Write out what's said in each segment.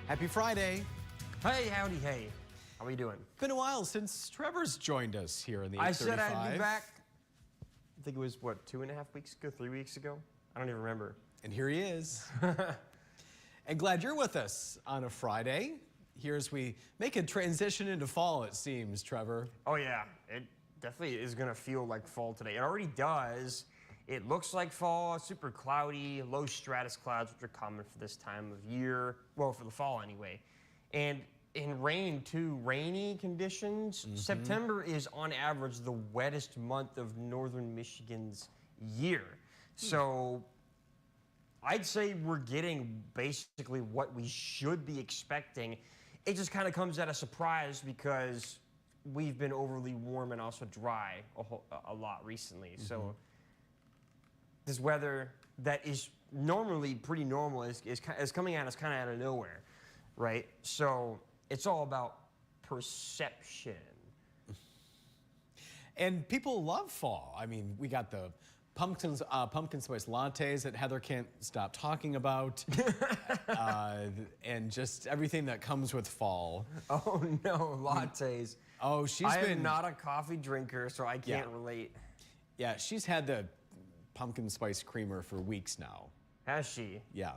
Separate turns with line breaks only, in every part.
Happy Friday.
Hey, howdy, hey. How are you doing?
Been a while since Trevor's joined us here in the 8:35.
I said I'd be back. I think it was, what, 2.5 weeks ago, 3 weeks ago? I don't even remember.
And here he is. And glad you're with us on a Friday. Here as we make a transition into fall, it seems, Trevor.
Oh, yeah. It definitely is going to feel like fall today. It already does. It looks like fall, super cloudy, low stratus clouds, which are common for this time of year. Well, for the fall anyway. And in rain, too, rainy conditions. September is, on average, the wettest month of northern Michigan's year. So I'd say we're getting basically what we should be expecting. It just kind of comes at a surprise because we've been overly warm and also dry a lot recently. So this weather that is normally pretty normal is coming at us kind of out of nowhere, right? So it's all about perception.
And people love fall. I mean, we got the pumpkin spice lattes that Heather can't stop talking about, and just everything that comes with fall.
Oh no, lattes.
Oh,
I am not a coffee drinker, so I can't relate.
Yeah, she's had the pumpkin spice creamer for weeks now.
Has she?
Yeah.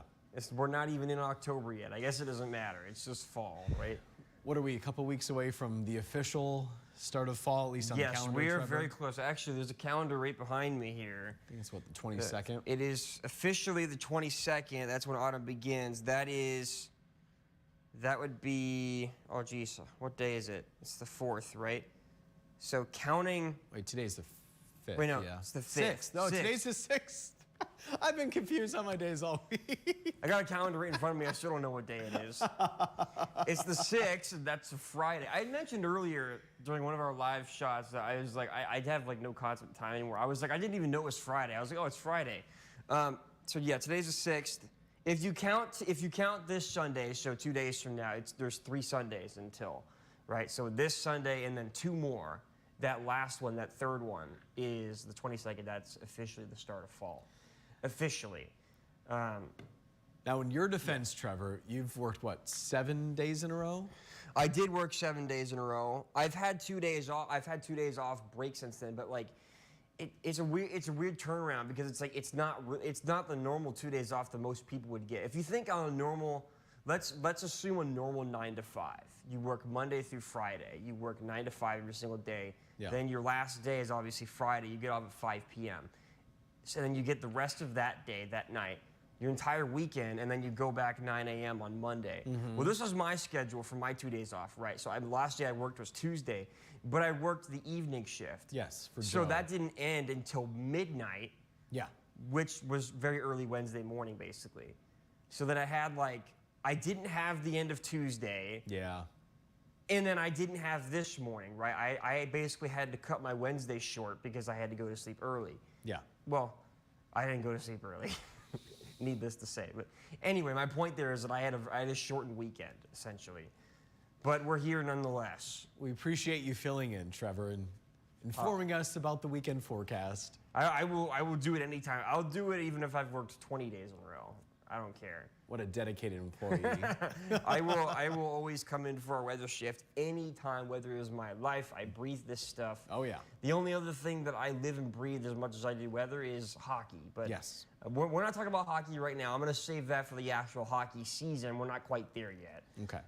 We're not even in October yet. I guess it doesn't matter. It's just fall, right?
What are we, a couple weeks away from the official start of fall, at least on the calendar?
Yes, we are very close. Actually, there's a calendar right behind me here.
I think it's, what, the 22nd?
It is officially the 22nd. That's when autumn begins. That would be, oh, geez, what day is it? It's the 4th, right? So counting.
Wait, today's the 5th.
Wait, no,
yeah.
it's the 5th.
No, today's the 6th. I've been confused on my days all week.
I got a calendar right in front of me. I still don't know what day it is. It's the 6th, and that's a Friday. I had mentioned earlier during one of our live shots that I was like, I'd have like no concept of time anymore. I was like, I didn't even know it was Friday. I was like, oh, it's Friday. So yeah, today's the 6th. If you count this Sunday, so 2 days from now, there's 3 Sundays until, right? So this Sunday and then 2 more. That last one, that third one, is the 22nd. That's officially the start of fall. Officially.
Now, in your defense, Trevor, you've worked, what, 7 days in a row?
I did work 7 days in a row. I've had 2 days off. I've had 2 days off break since then, but like, it's a weird turnaround because it's like it's not the normal 2 days off that most people would get. If you think on a normal, let's assume a normal 9 to 5. You work Monday through Friday. You work 9 to 5 every single day.
Yeah.
Then your last day is obviously Friday. You get off at 5 p.m. So then you get the rest of that day, that night, your entire weekend, and then you go back 9 a.m. on Monday. Well, this was my schedule for my 2 days off, right? So the last day I worked was Tuesday, but I worked the evening shift.
Yes, for
So
Joe.
that didn't end until midnight.
Yeah.
Which was very early Wednesday morning, basically. So then I had I didn't have the end of Tuesday.
Yeah.
And then I didn't have this morning, right? I basically had to cut my Wednesday short because I had to go to sleep early.
Yeah.
Well, I didn't go to sleep early, needless to say. But anyway, my point there is that I had a shortened weekend, essentially. But we're here nonetheless.
We appreciate you filling in, Trevor, and informing us about the weekend forecast.
I will do it anytime. I'll do it even if I've worked 20 days in a row. I don't care.
What a dedicated employee.
I will always come in for a weather shift anytime. Weather is my life. I breathe this stuff.
Oh, yeah.
The only other thing that I live and breathe as much as I do weather is hockey. But
yes.
We're not talking about hockey right now. I'm going to save that for the actual hockey season. We're not quite there yet.
Okay.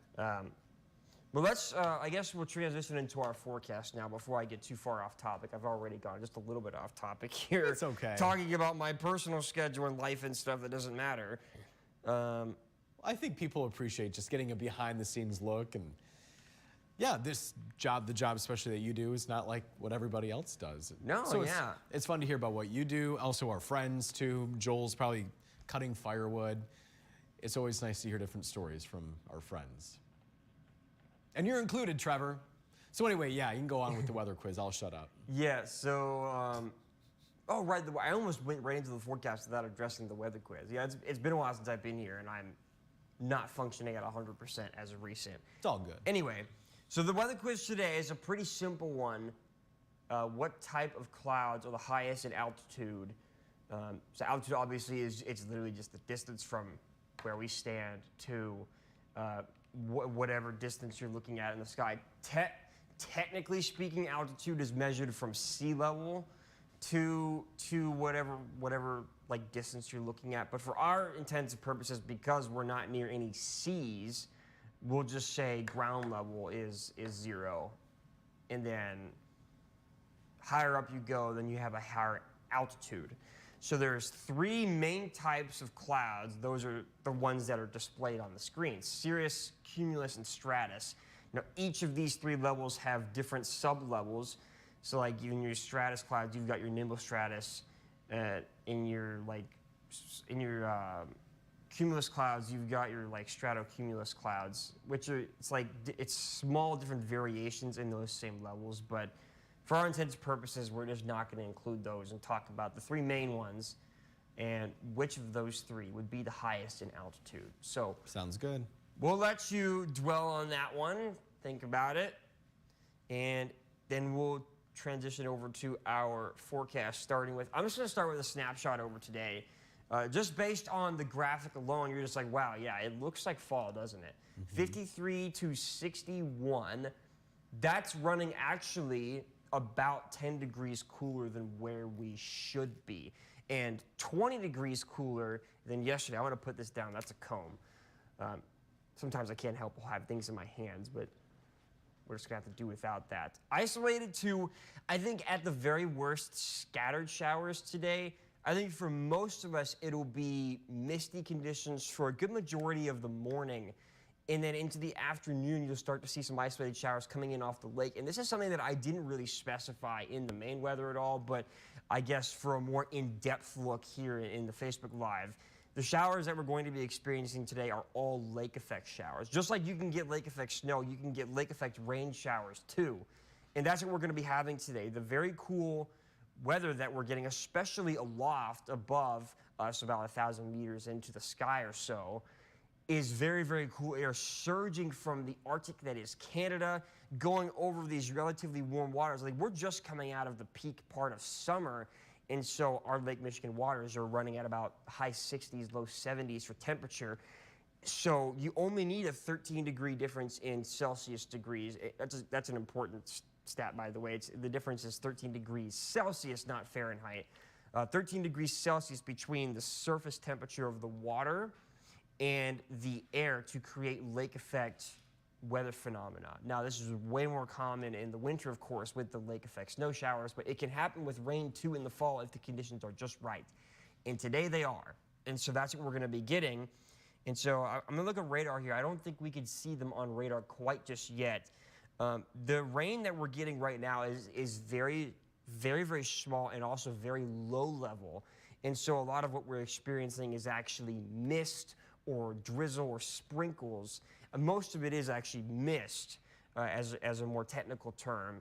But let's, I guess we'll transition into our forecast now before I get too far off topic. I've already gone just a little bit off topic here.
It's okay.
Talking about my personal schedule and life and stuff that doesn't matter.
I think people appreciate just getting a behind-the-scenes look. And yeah, the job especially that you do is not like what everybody else does.
No,
so
yeah.
It's fun to hear about what you do. Also our friends, too. Joel's probably cutting firewood. It's always nice to hear different stories from our friends. And you're included, Trevor. So anyway, yeah, you can go on with the weather quiz. I'll shut up.
Yeah, so, oh, right, I almost went right into the forecast without addressing the weather quiz. Yeah, it's been a while since I've been here, and I'm not functioning at 100% as of recent.
It's all good.
Anyway, so the weather quiz today is a pretty simple one. What type of clouds are the highest in altitude? So altitude obviously it's literally just the distance from where we stand to whatever distance you're looking at in the sky. Technically speaking, altitude is measured from sea level to whatever like distance you're looking at. But for our intents and purposes, because we're not near any seas, we'll just say ground level is 0. And then higher up you go, then you have a higher altitude. So there's 3 main types of clouds. Those are the ones that are displayed on the screen: cirrus, cumulus, and stratus. Now, each of these 3 levels have different sub-levels. So like in your stratus clouds, you've got your nimbostratus. In your cumulus clouds, you've got your like stratocumulus clouds, which are it's small different variations in those same levels. But for our intents and purposes, we're just not going to include those and talk about the 3 main ones and which of those 3 would be the highest in altitude. So
sounds good.
We'll let you dwell on that one, think about it, and then we'll transition over to our forecast, starting with, I'm just going to start with a snapshot over today. Just based on the graphic alone, you're just like, wow, yeah, it looks like fall, doesn't it? 53 to 61, that's running actually about 10 degrees cooler than where we should be, and 20 degrees cooler than yesterday. I want to put this down. That's a comb. Sometimes I can't help have things in my hands, but we're just going to have to do without that. Isolated to, I think at the very worst, scattered showers today. I think for most of us, it'll be misty conditions for a good majority of the morning. And then into the afternoon, you'll start to see some isolated showers coming in off the lake. And this is something that I didn't really specify in the main weather at all, but I guess for a more in-depth look here in the Facebook Live, the showers that we're going to be experiencing today are all lake effect showers. Just like you can get lake effect snow, you can get lake effect rain showers too. And that's what we're going to be having today. The very cool weather that we're getting, especially aloft above us, about 1,000 meters into the sky or so, is very, very cool air surging from the Arctic, that is Canada, going over these relatively warm waters. Like, we're just coming out of the peak part of summer, and so our Lake Michigan waters are running at about high 60s, low 70s for temperature. So you only need a 13-degree difference in Celsius degrees. That's an important stat, by the way. The difference is 13 degrees Celsius, not Fahrenheit. 13 degrees Celsius between the surface temperature of the water and the air to create lake effect weather phenomena. Now, this is way more common in the winter, of course, with the lake effect snow showers, but it can happen with rain too in the fall if the conditions are just right. And today they are. And so that's what we're going to be getting. And so I'm going to look at radar here. I don't think we can see them on radar quite just yet. The rain that we're getting right now is very, very, very small and also very low level. And so a lot of what we're experiencing is actually mist or drizzle or sprinkles. Most of it is actually mist, as a more technical term,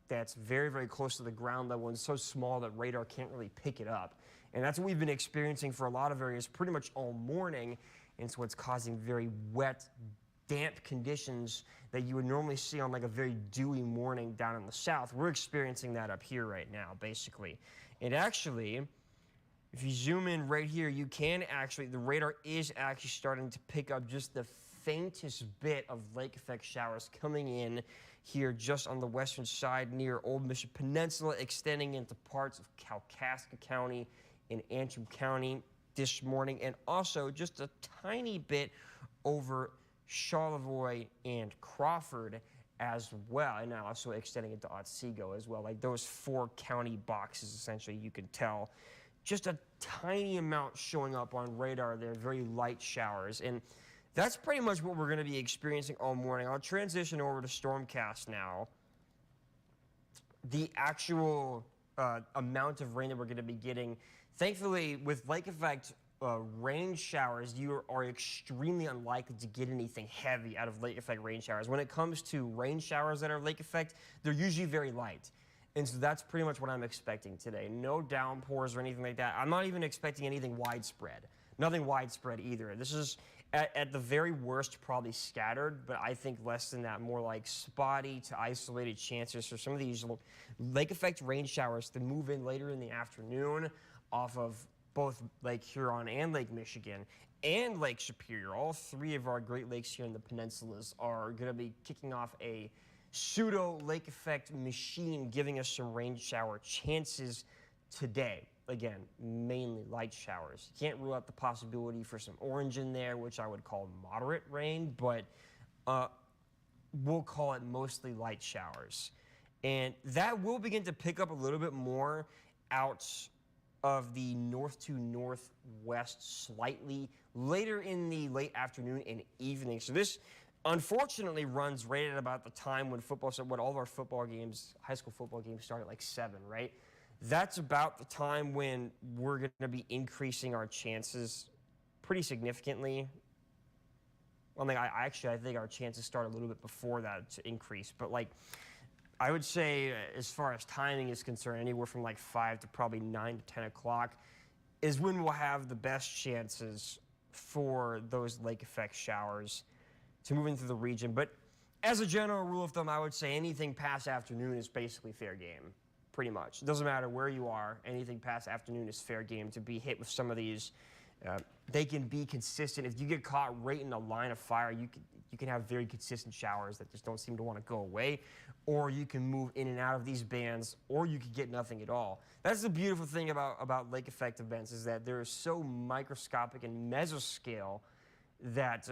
that's very, very close to the ground level and so small that radar can't really pick it up. And that's what we've been experiencing for a lot of areas pretty much all morning. And so it's causing very wet, damp conditions that you would normally see on like a very dewy morning down in the south. We're experiencing that up here right now, basically. And actually, if you zoom in right here, you can actually, the radar is actually starting to pick up just the faintest bit of lake effect showers coming in here just on the western side near Old Mission Peninsula, extending into parts of Kalkaska County and Antrim County this morning, and also just a tiny bit over Charlevoix and Crawford as well, and now also extending into Otsego as well. Like those 4 county boxes, essentially, you can tell. Just a tiny amount showing up on radar there, very light showers. And that's pretty much what we're going to be experiencing all morning. I'll transition over to Stormcast now. The actual amount of rain that we're going to be getting, thankfully, with lake effect rain showers, you are extremely unlikely to get anything heavy out of lake effect rain showers. When it comes to rain showers that are lake effect, they're usually very light. And so that's pretty much what I'm expecting today. No downpours or anything like that. I'm not even expecting anything widespread. Nothing widespread either. This is, at the very worst, probably scattered, but I think less than that, more like spotty to isolated chances for some of these lake effect rain showers to move in later in the afternoon off of both Lake Huron and Lake Michigan and Lake Superior. All three of our Great Lakes here in the peninsulas are going to be kicking off a pseudo lake effect machine, giving us some rain shower chances today. Again, mainly light showers. You can't rule out the possibility for some orange in there, which I would call moderate rain, but we'll call it mostly light showers. And that will begin to pick up a little bit more out of the north to northwest slightly later in the late afternoon and evening. So this unfortunately runs right at about the time when all of our football games, high school football games, start at like 7, right? That's about the time when we're going to be increasing our chances pretty significantly. Well, I think our chances start a little bit before that to increase. But like, I would say as far as timing is concerned, anywhere from like 5 to probably 9 to 10 o'clock is when we'll have the best chances for those lake effect showers to move into the region. But as a general rule of thumb, I would say anything past afternoon is basically fair game, pretty much. It doesn't matter where you are. Anything past afternoon is fair game to be hit with some of these. They can be consistent. If you get caught right in the line of fire, you can have very consistent showers that just don't seem to want to go away, or you can move in and out of these bands, or you could get nothing at all. That's the beautiful thing about lake effect events, is that they're so microscopic and mesoscale that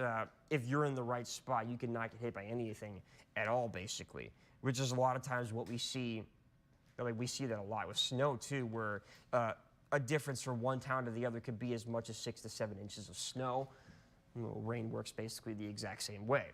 if you're in the right spot, you can not get hit by anything at all, basically, which is a lot of times what we see. Like, we see that a lot with snow too, where a difference from one town to the other could be as much as 6 to 7 inches of snow. Rain works basically the exact same way.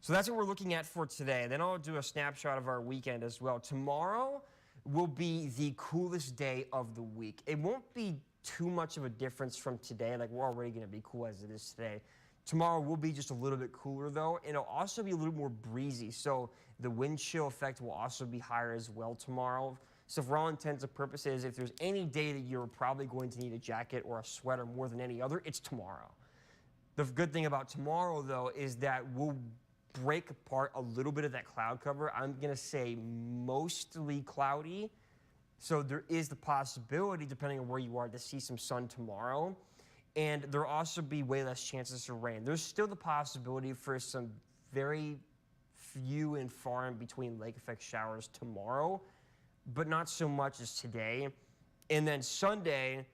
So that's what we're looking at for today. Then I'll do a snapshot of our weekend as well. Tomorrow will be the coolest day of the week. It won't be too much of a difference from today. Like, we're already going to be cool as it is today. Tomorrow will be just a little bit cooler, though, and it'll also be a little more breezy. So the wind chill effect will also be higher as well tomorrow. So for all intents and purposes, if there's any day that you're probably going to need a jacket or a sweater more than any other, it's tomorrow. The good thing about tomorrow, though, is that we'll break apart a little bit of that cloud cover. I'm going to say mostly cloudy. So there is the possibility, depending on where you are, to see some sun tomorrow. And there'll also be way less chances of rain. There's still the possibility for some very few and far in between lake effect showers tomorrow, but not so much as today. And then Sunday,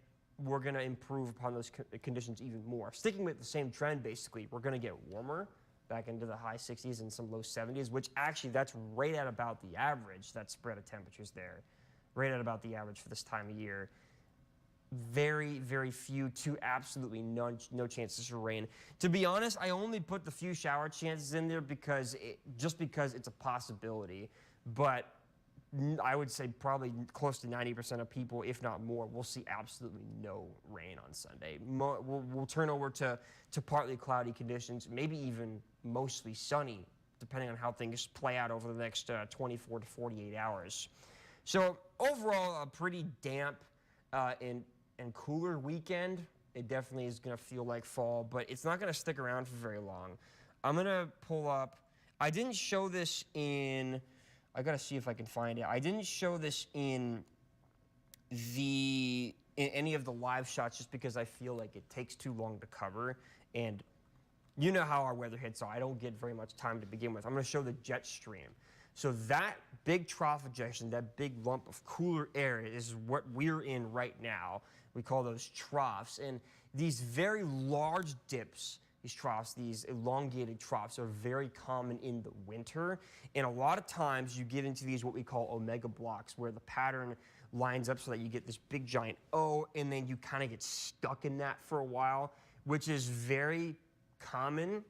we're going to improve upon those conditions even more. Sticking with the same trend, basically, we're going to get warmer, back into the high 60s and some low 70s, which actually that's right at about the average, that spread of temperatures there, right at about the average for this time of year. Very, very few to absolutely no chances of rain. To be honest, I only put the few shower chances in there just because it's a possibility. But I would say probably close to 90% of people, if not more, will see absolutely no rain on Sunday. We'll turn over to partly cloudy conditions, maybe even mostly sunny, depending on how things play out over the next 24 to 48 hours. So overall, a pretty damp and cooler weekend. It definitely is going to feel like fall, but it's not going to stick around for very long. I'm going to pull up. I didn't show this in. I got to see if I can find it. I didn't show this in any of the live shots just because I feel like it takes too long to cover. And you know how our weather hits are. I don't get very much time to begin with. I'm going to show the jet stream. So that big trough ejection, that big lump of cooler air is what we're in right now. We call those troughs. And these very large dips, these troughs, these elongated troughs, are very common in the winter. And a lot of times you get into these what we call omega blocks, where the pattern lines up so that you get this big giant O, and then you kind of get stuck in that for a while, which is very common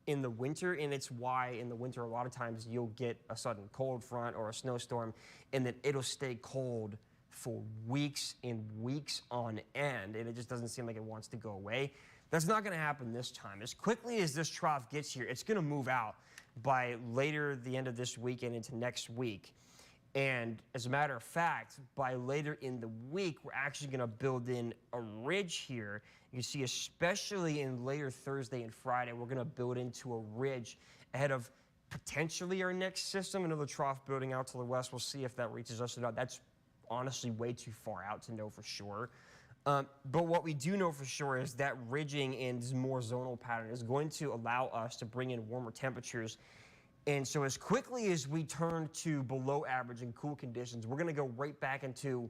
in the winter. And it's why in the winter a lot of times you'll get a sudden cold front or a snowstorm, and then it'll stay cold for weeks and weeks on end, and it just doesn't seem like it wants to go away. That's not going to happen this time. As quickly as this trough gets here, it's going to move out by later the end of this week and into next week. And as a matter of fact, by later in the week, we're actually going to build in a ridge here. You can see, especially in later Thursday and Friday, we're going to build into a ridge ahead of potentially our next system. Another trough building out to the west. We'll see if that reaches us or not. That's honestly way too far out to know for sure. But what we do know for sure is that ridging and more zonal pattern is going to allow us to bring in warmer temperatures. And so as quickly as we turn to below average and cool conditions, we're going to go right back into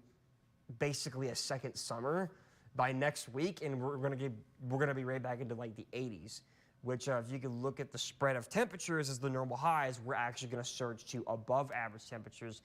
basically a second summer by next week, and we're going to be right back into like the 80s. Which, if you can look at the spread of temperatures as the normal highs, we're actually going to surge to above average temperatures.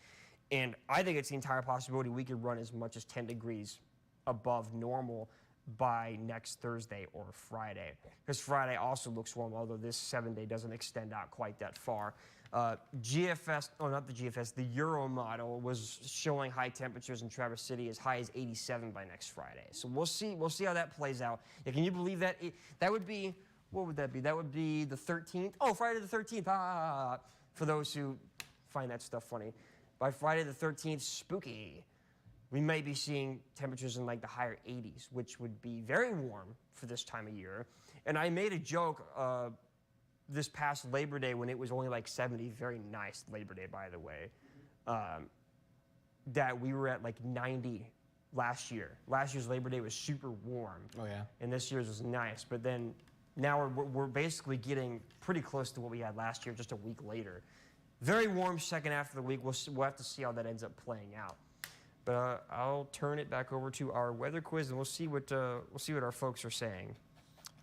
And I think it's the entire possibility we could run as much as 10 degrees above normal by next Thursday or Friday. Because Friday also looks warm, although this 7-day doesn't extend out quite that far. GFS, oh, not the GFS, the Euro model was showing high temperatures in Traverse City as high as 87 by next Friday. So we'll see how that plays out. Yeah, can you believe that? That would be, what would that be? That would be the 13th. Oh, Friday the 13th. For those who find that stuff funny. By Friday the 13th, spooky. We may be seeing temperatures in like the higher 80s, which would be very warm for this time of year. And I made a joke this past Labor Day when it was only like 70, very nice Labor Day, by the way, that we were at like 90 last year. Last year's Labor Day was super warm.
Oh, yeah.
And this year's was nice. But then now we're basically getting pretty close to what we had last year, just a week later. Very warm second half of the week. We'll have to see how that ends up playing out. But I'll turn it back over to our weather quiz, and we'll see what our folks are saying.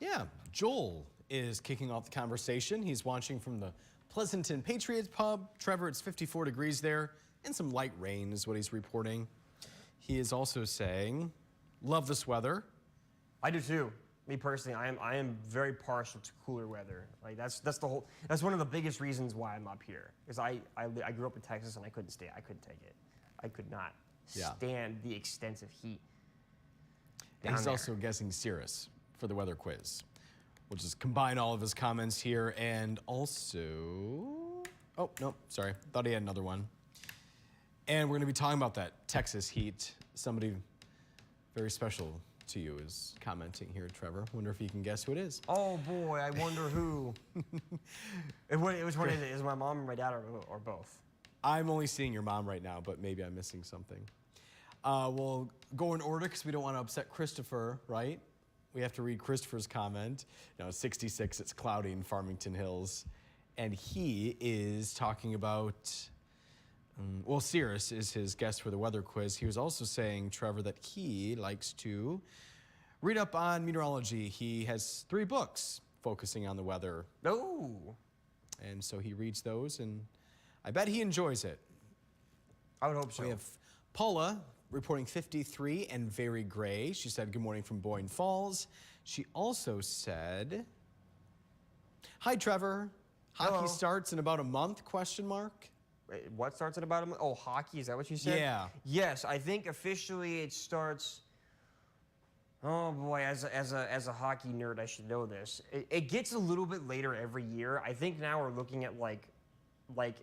Yeah, Joel is kicking off the conversation. He's watching from the Pleasanton Patriots pub. Trevor, it's 54 degrees there, and some light rain is what he's reporting. He is also saying, love this weather.
I do too. Me personally, I am very partial to cooler weather. Like that's one of the biggest reasons why I'm up here. Because I grew up in Texas and I couldn't take it. I could not stand the extensive heat.
And he's also guessing Cirrus for the weather quiz. We'll just combine all of his comments here, and also, oh, no, sorry, thought he had another one. And we're gonna be talking about that Texas heat. Somebody very special to you is commenting here, Trevor. Wonder if you can guess who it is.
Oh boy, I wonder who. Which one is it? Is it my mom or my dad or both?
I'm only seeing your mom right now, but maybe I'm missing something. We'll go in order because we don't want to upset Christopher, right? We have to read Christopher's comment. No, 66, it's cloudy in Farmington Hills. And he is talking about, well, Cirrus is his guest for the weather quiz. He was also saying, Trevor, that he likes to read up on meteorology. He has 3 books focusing on the weather.
Oh.
And so he reads those, and I bet he enjoys it.
I would hope so.
We have Paula reporting 53 and very gray. She said, good morning from Boyne Falls. She also said, hi, Trevor. Hockey
Hello.
starts in about a month, question mark?
Wait, what starts in about a month? Oh, hockey, is that what you said?
Yeah.
Yes, I think officially it starts, oh boy, as a hockey nerd, I should know this. It gets a little bit later every year. I think now we're looking at like late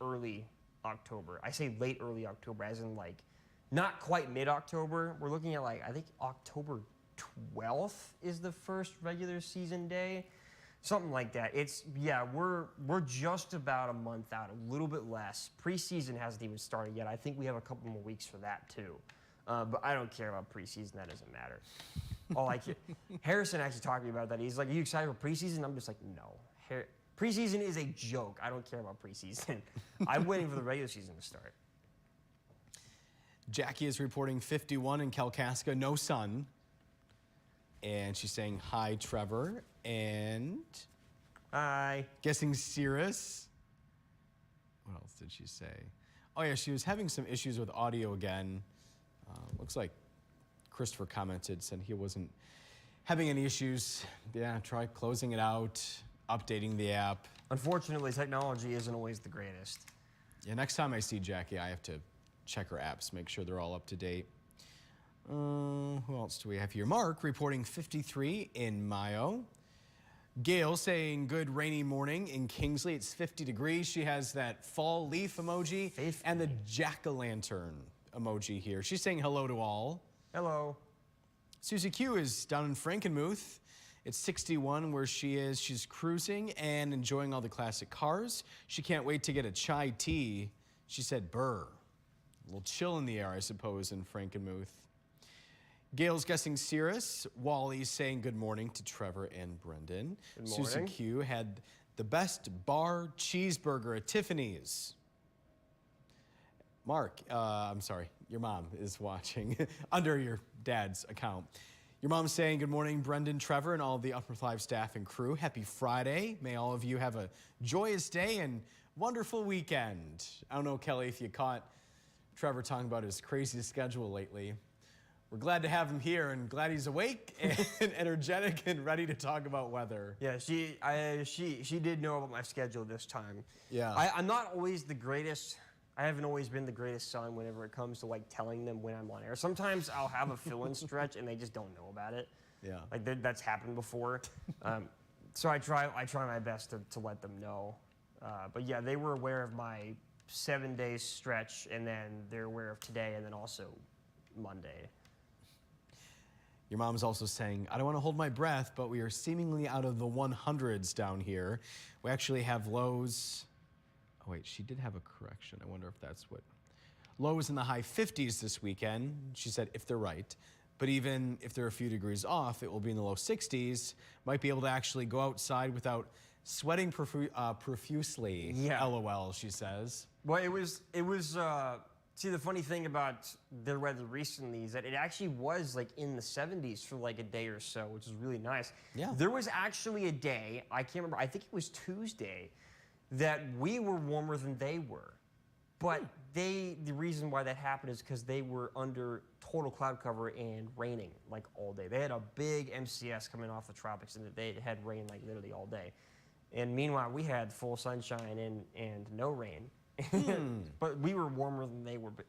early October. I say late early October as in like not quite mid-October. We're looking at like, I think October 12th is the first regular season day. Something like that. It's, yeah, we're just about a month out, a little bit less. Preseason hasn't even started yet. I think we have a couple more weeks for that too. But I don't care about preseason. That doesn't matter. All I care. Harrison actually talked to me about that. He's like, are you excited for preseason? I'm just like, no. Preseason is a joke. I don't care about preseason. I'm waiting for the regular season to start.
Jackie is reporting 51 in Kalkaska, no sun. And she's saying, hi, Trevor. And
Hi.
guessing Cirrus. What else did she say? Oh, yeah, she was having some issues with audio again. Looks like Christopher commented, said he wasn't having any issues. Yeah, try closing it out, updating the app.
Unfortunately, technology isn't always the greatest.
Yeah, next time I see Jackie, I have to check her apps, make sure they're all up to date. Who else do we have here? Mark reporting 53 in Mayo. Gail saying good rainy morning in Kingsley. It's 50 degrees. She has that fall leaf emoji
50.
and the jack-o'-lantern emoji here. She's saying hello to all.
Hello.
Susie Q is down in Frankenmuth. It's 61 where she is. She's cruising and enjoying all the classic cars. She can't wait to get a chai tea. She said burr. A little chill in the air, I suppose, in Frankenmuth. Gail's guessing Cirrus. Wally's saying good morning to Trevor and Brendan.
Good
Susan
morning.
Q had the best bar cheeseburger at Tiffany's. Mark, I'm sorry, your mom is watching under your dad's account. Your mom's saying good morning, Brendan, Trevor, and all the Upper Live staff and crew. Happy Friday. May all of you have a joyous day and wonderful weekend. I don't know, Kelly, if you caught Trevor talking about his crazy schedule lately. We're glad to have him here and glad he's awake and energetic and ready to talk about weather.
Yeah, she did know about my schedule this time.
Yeah.
I'm not always the greatest. I haven't always been the greatest son whenever it comes to like telling them when I'm on air. Sometimes I'll have a fill-in stretch and they just don't know about it.
Yeah.
Like that's happened before. So I try my best to let them know. But yeah, they were aware of my 7-day stretch, and then they're aware of today, and then also Monday.
Your mom's also saying, I don't want to hold my breath, but we are seemingly out of the 100s down here. We actually have lows. Oh, wait, she did have a correction. I wonder if that's what. Lows in the high 50s this weekend. She said, if they're right. But even if they're a few degrees off, it will be in the low 60s. Might be able to actually go outside without sweating profusely.
Yeah.
LOL, she says.
Well, it was. See, the funny thing about the weather recently is that it actually was like in the 70s for like a day or so, which is really nice.
Yeah.
There was actually a day, I can't remember, I think it was Tuesday, that we were warmer than they were. But the reason why that happened is because they were under total cloud cover and raining like all day. They had a big MCS coming off the tropics and they had rain like literally all day. And meanwhile, we had full sunshine and no rain. But we were warmer than they were. But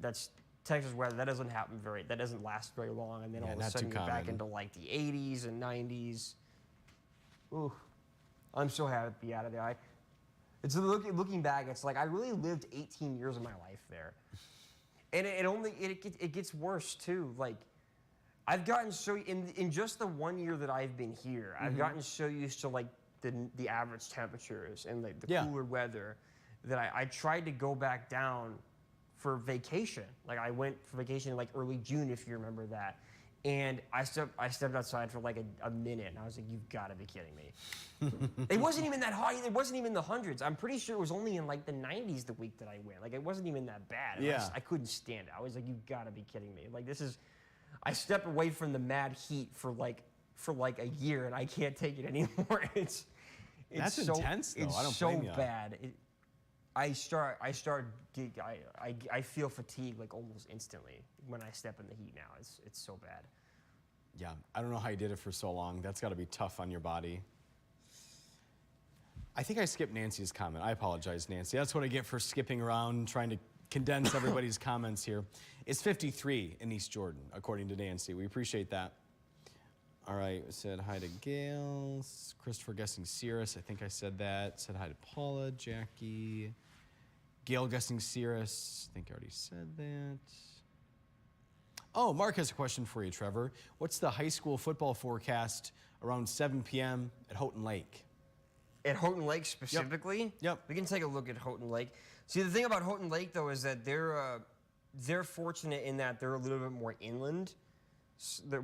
that's Texas weather. That doesn't last very long. And then all of a sudden you're back into like the 80s and 90s. Ooh, I'm so happy to be out of there. It's looking back, it's like I really lived 18 years of my life there, and it gets worse too. Like I've gotten so in just the 1 year that I've been here, I've gotten so used to like the average temperatures and like the cooler weather that I tried to go back down for vacation. Like I went for vacation in like early June, if you remember that. And I stepped outside for like a minute, and I was like, "You've got to be kidding me!" It wasn't even that hot. It wasn't even the hundreds. I'm pretty sure it was only in like the 90s the week that I went. Like it wasn't even that bad.
Yeah.
I couldn't stand it. I was like, "You've got to be kidding me!" Like this is, I stepped away from the mad heat for like a year, and I can't take it anymore.
That's
so
intense, though.
It's
I don't
so
blame you.
bad. I feel fatigue like almost instantly when I step in the heat now. It's so bad.
Yeah, I don't know how you did it for so long. That's got to be tough on your body. I think I skipped Nancy's comment. I apologize, Nancy. That's what I get for skipping around, trying to condense everybody's comments here. It's 53 in East Jordan, according to Nancy. We appreciate that. All right, said hi to Gail. Christopher guessing Cirrus. I think I said that. Said hi to Paula, Jackie. Gail guessing Cirrus. I think I already said that. Oh, Mark has a question for you, Trevor. What's the high school football forecast around 7 p.m. at Houghton Lake?
At Houghton Lake specifically?
Yep.
We can take a look at Houghton Lake. See, the thing about Houghton Lake, though, is that they're fortunate in that they're a little bit more inland.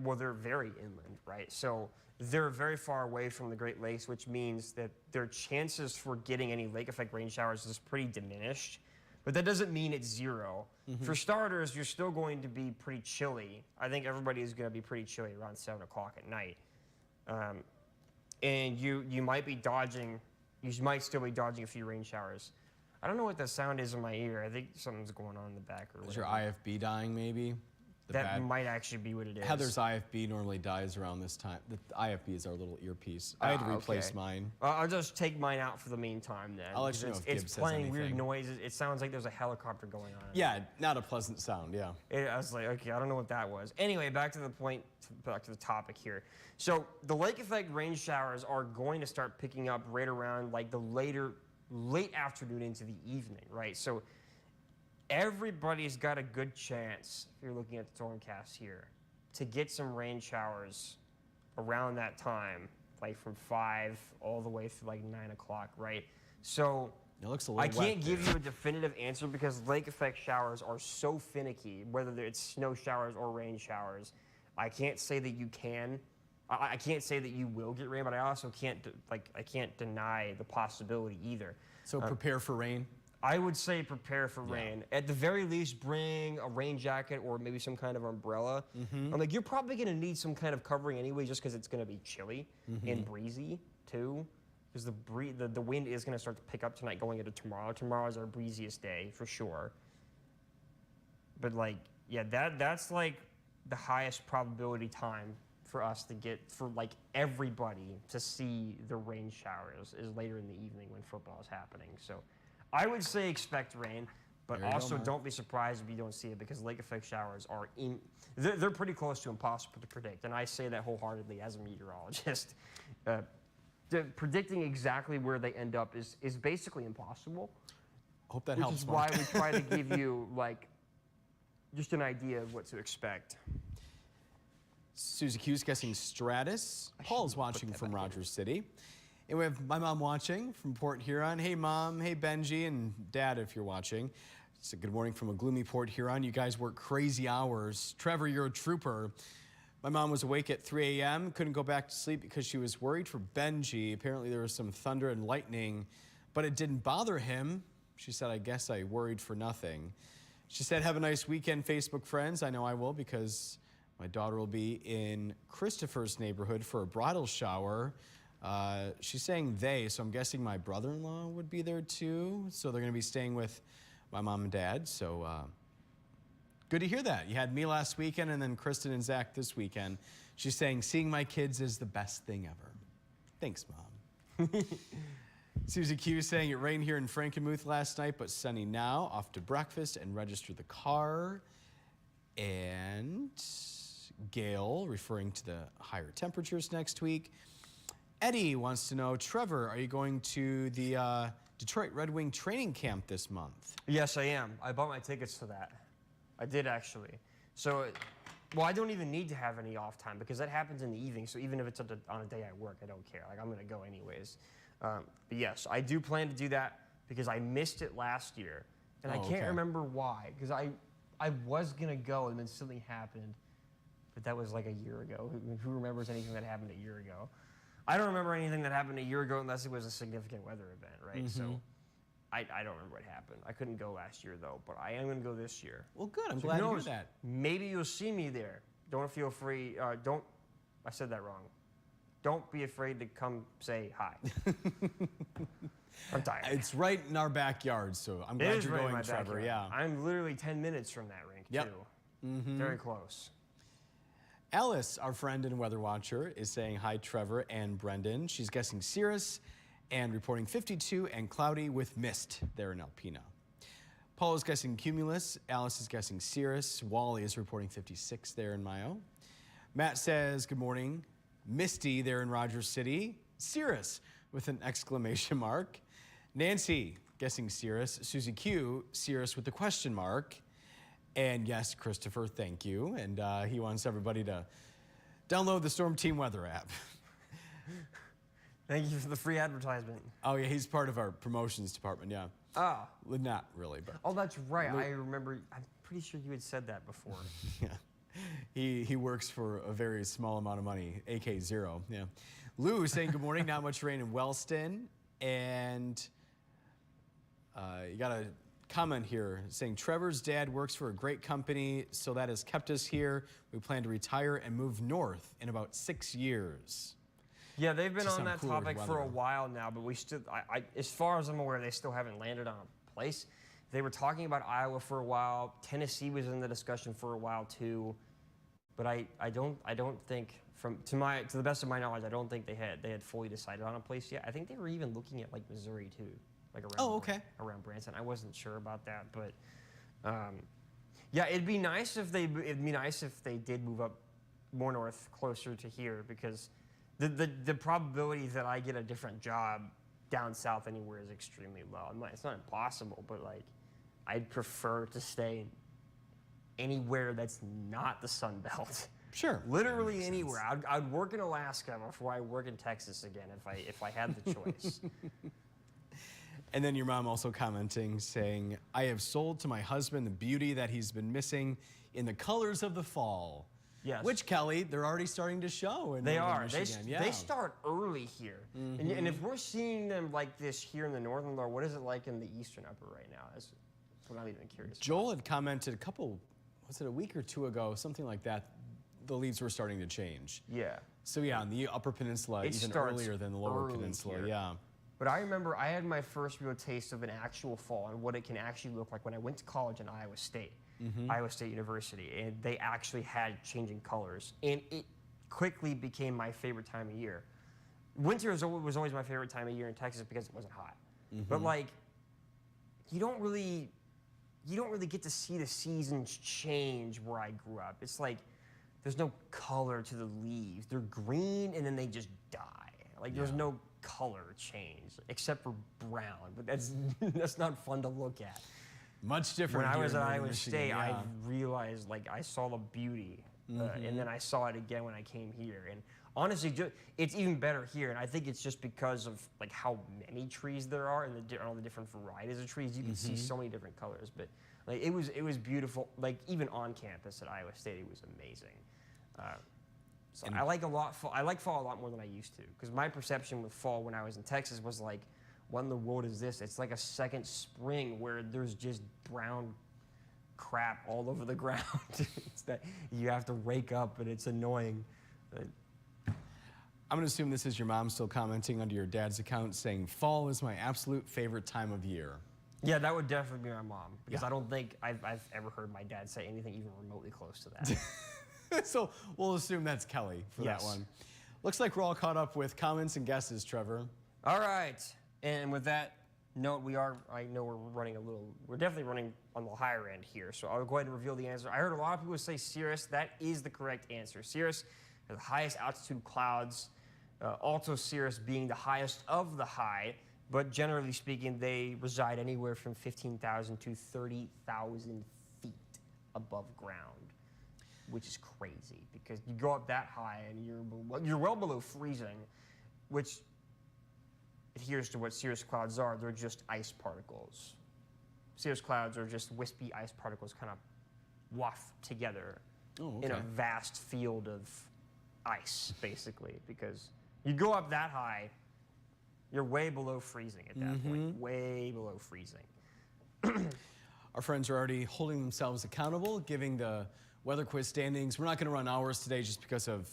Well, they're very inland, right? So they're very far away from the Great Lakes, which means that their chances for getting any lake effect rain showers is pretty diminished. But that doesn't mean it's zero. For starters, you're still going to be pretty chilly. I think everybody is going to be pretty chilly around 7 o'clock at night. And you might be dodging, you might still be dodging a few rain showers. I don't know what that sound is in my ear. I think something's going on in the back or whatever.
Is your IFB dying, maybe?
That might actually be what it is.
Heather's IFB normally dies around this time. The IFB is our little earpiece. I had to replace mine.
I'll just take mine out for the meantime then.
I'll let you know if Gibbs
it's
says
playing weird
anything.
noises. It sounds like there's a helicopter going on.
Yeah, not a pleasant sound, yeah.
I was like, okay, I don't know what that was. Anyway, back to the point, back to the topic here. So the lake effect rain showers are going to start picking up right around like the late afternoon into the evening, right? So everybody's got a good chance, if you're looking at the stormcast here, to get some rain showers around that time, like from 5 all the way through like 9 o'clock, right? So
It looks a
I
little wet
can't give
there.
you a definitive answer because lake effect showers are so finicky, whether it's snow showers or rain showers. I can't say that you can. I can't say that you will get rain, but I also can't I can't deny the possibility either.
So prepare for rain.
I would say prepare for rain. At the very least, bring a rain jacket or maybe some kind of umbrella. I'm like, you're probably going to need some kind of covering anyway, just because it's going to be chilly and breezy too. Because the wind is going to start to pick up tonight going into tomorrow. Tomorrow is our breeziest day for sure. But like, yeah, that's like the highest probability time for us to get, for like everybody to see the rain showers is later in the evening when football is happening. So I would say expect rain, but also don't be surprised if you don't see it because lake effect showers are they're pretty close to impossible to predict, and I say that wholeheartedly as a meteorologist. Predicting exactly where they end up is basically impossible.
Hope that helps.
Which is why we try to give you like just an idea of what to expect.
Susie Q's guessing stratus. Paul's watching from Rogers City. And we have my mom watching from Port Huron. Hey, Mom. Hey, Benji. And Dad, if you're watching. It's a good morning from a gloomy Port Huron. You guys work crazy hours. Trevor, you're a trooper. My mom was awake at 3 a.m., couldn't go back to sleep because she was worried for Benji. Apparently there was some thunder and lightning, but it didn't bother him. She said, I guess I worried for nothing. She said, have a nice weekend, Facebook friends. I know I will because my daughter will be in Christopher's neighborhood for a bridal shower. She's saying they, so I'm guessing my brother-in-law would be there too. So they're gonna be staying with my mom and dad. So good to hear that. You had me last weekend and then Kristen and Zach this weekend. She's saying seeing my kids is the best thing ever. Thanks, Mom. Susie Q saying it rained here in Frankenmuth last night, but sunny now. Off to breakfast and register the car. And Gail referring to the higher temperatures next week. Eddie wants to know, Trevor, are you going to the Detroit Red Wing training camp this month?
Yes, I am. I bought my tickets to that. I did actually. So, well, I don't even need to have any off time because that happens in the evening. So even if it's on a day I work, I don't care. Like I'm gonna go anyways. But yes, I do plan to do that because I missed it last year, and I can't remember why. Because I was gonna go and then something happened, but that was like a year ago. Who remembers anything that happened a year ago? I don't remember anything that happened a year ago unless it was a significant weather event, right? So I don't remember what happened. I couldn't go last year though, but I am gonna go this year.
Well, good. I'm glad to hear that.
Maybe you'll see me there. Don't feel free. I said that wrong. Don't be afraid to come say hi. I'm tired.
It's right in our backyard, so I'm glad you're going, Trevor. Yeah.
I'm literally 10 minutes from that rink too. Very close.
Alice, our friend and weather watcher, is saying hi, Trevor and Brendan. She's guessing cirrus and reporting 52 and cloudy with mist there in Alpena. Paul is guessing cumulus. Alice is guessing cirrus. Wally is reporting 56 there in Mayo. Matt says, good morning. Misty there in Rogers City. Cirrus with an exclamation mark. Nancy guessing cirrus. Susie Q, cirrus with a question mark. And yes, Christopher, thank you. And he wants everybody to download the Storm Team Weather app.
Thank you for the free advertisement.
Oh yeah, he's part of our promotions department, yeah.
Oh.
Well, not really, but.
Oh, that's right. I remember, I'm pretty sure you had said that before.
Yeah. He works for a very small amount of money, AK zero, yeah. Lou saying good morning, not much rain in Wellston. And you got a comment here saying Trevor's dad works for a great company, so that has kept us here. We plan to retire and move north in about 6 years.
Yeah, they've been on that topic for a while now, but we still, as far as I'm aware, they still haven't landed on a place. They were talking about Iowa for a while. Tennessee was in the discussion for a while too, but I don't think, to the best of my knowledge, I don't think they had fully decided on a place yet. I think they were even looking at like Missouri too, like around around Branson. I wasn't sure about that, but yeah, it'd be nice if they did move up more north, closer to here, because the probability that I get a different job down south anywhere is extremely low. It's not impossible, but like, I'd prefer to stay anywhere that's not the Sun Belt.
Sure.
Literally anywhere. I'd work in Alaska before I work in Texas again if I had the choice.
And then your mom also commenting, saying, I have sold to my husband the beauty that he's been missing in the colors of the fall.
Yes.
Which, Kelly, they're already starting to show in
They
northern
are.
Michigan.
They start early here. And if we're seeing them like this here in the northern lower, what is it like in the eastern upper right now? That's what I'm even curious about.
Joel had commented a week or two ago, something like that, the leaves were starting to change.
Yeah.
So yeah, on the upper peninsula,
It
even
starts
earlier than the lower
early
peninsula,
here.
yeah.
But I remember I had my first real taste of an actual fall and what it can actually look like when I went to college in Iowa State, Iowa State University, and they actually had changing colors. And it quickly became my favorite time of year. Winter was always my favorite time of year in Texas because it wasn't hot. But like, you don't really get to see the seasons change where I grew up. It's like, there's no color to the leaves. They're green and then they just die. Like there's no color change except for brown, but that's not fun to look at.
Much different.
When I
here
was
in
at
northern
Iowa
Michigan,
State,
yeah.
I realized like I saw the beauty, and then I saw it again when I came here. And honestly, it's even better here. And I think it's just because of like how many trees there are and all the different varieties of trees. You can see so many different colors. But like it was beautiful. Like even on campus at Iowa State, it was amazing. So I like fall a lot more than I used to, because my perception with fall when I was in Texas was like, what in the world is this? It's like a second spring where there's just brown crap all over the ground. It's that you have to wake up and it's annoying.
I'm going to assume this is your mom still commenting under your dad's account saying, fall is my absolute favorite time of year.
Yeah, that would definitely be my mom, because
Yeah.
I don't think I've ever heard my dad say anything even remotely close to that.
So we'll assume that's Kelly for that
Yes.
one. Looks like we're all caught up with comments and guesses, Trevor.
All right, and with that note, I know we're definitely running on the higher end here, so I'll go ahead and reveal the answer. I heard a lot of people say cirrus. That is the correct answer. Cirrus are the highest altitude clouds, alto cirrus being the highest of the high, but generally speaking, they reside anywhere from 15,000 to 30,000 feet above ground, which is crazy because you go up that high and you're well below freezing, which adheres to what cirrus clouds are. They're just ice particles. Cirrus clouds are just wispy ice particles kind of waft together in a vast field of ice, basically, because you go up that high, you're way below freezing at that point, way below freezing.
Our friends are already holding themselves accountable, giving the weather quiz standings. We're not going to run hours today just because of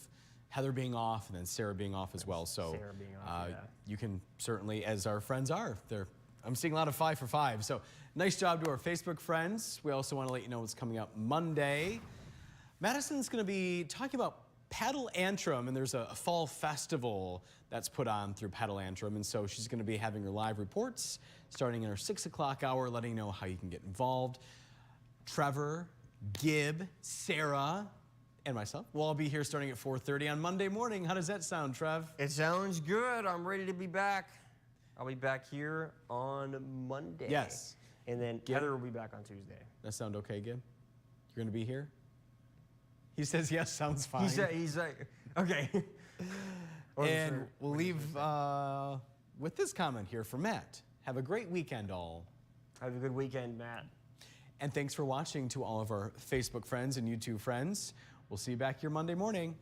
Heather being off and then Sarah being off as well. So
Sarah being off, yeah.
you can certainly, as our friends are, I'm seeing a lot of 5 for 5. So nice job to our Facebook friends. We also want to let you know what's coming up Monday. Madison's going to be talking about Paddle Antrim, and there's a fall festival that's put on through Paddle Antrim, and so she's going to be having her live reports starting in her 6 o'clock hour, letting you know how you can get involved. Trevor, Gib, Sarah, and myself will all be here starting at 4:30 on Monday morning. How does that sound, Trev?
It sounds good. I'm ready to be back. I'll be back here on Monday.
Yes.
And then Heather will be back on Tuesday.
That sound okay, Gib? You're going to be here? He says yes, sounds fine.
He's like, okay.
And we'll leave with this comment here from Matt. Have a great weekend, all.
Have a good weekend, Matt.
And thanks for watching to all of our Facebook friends and YouTube friends. We'll see you back here Monday morning.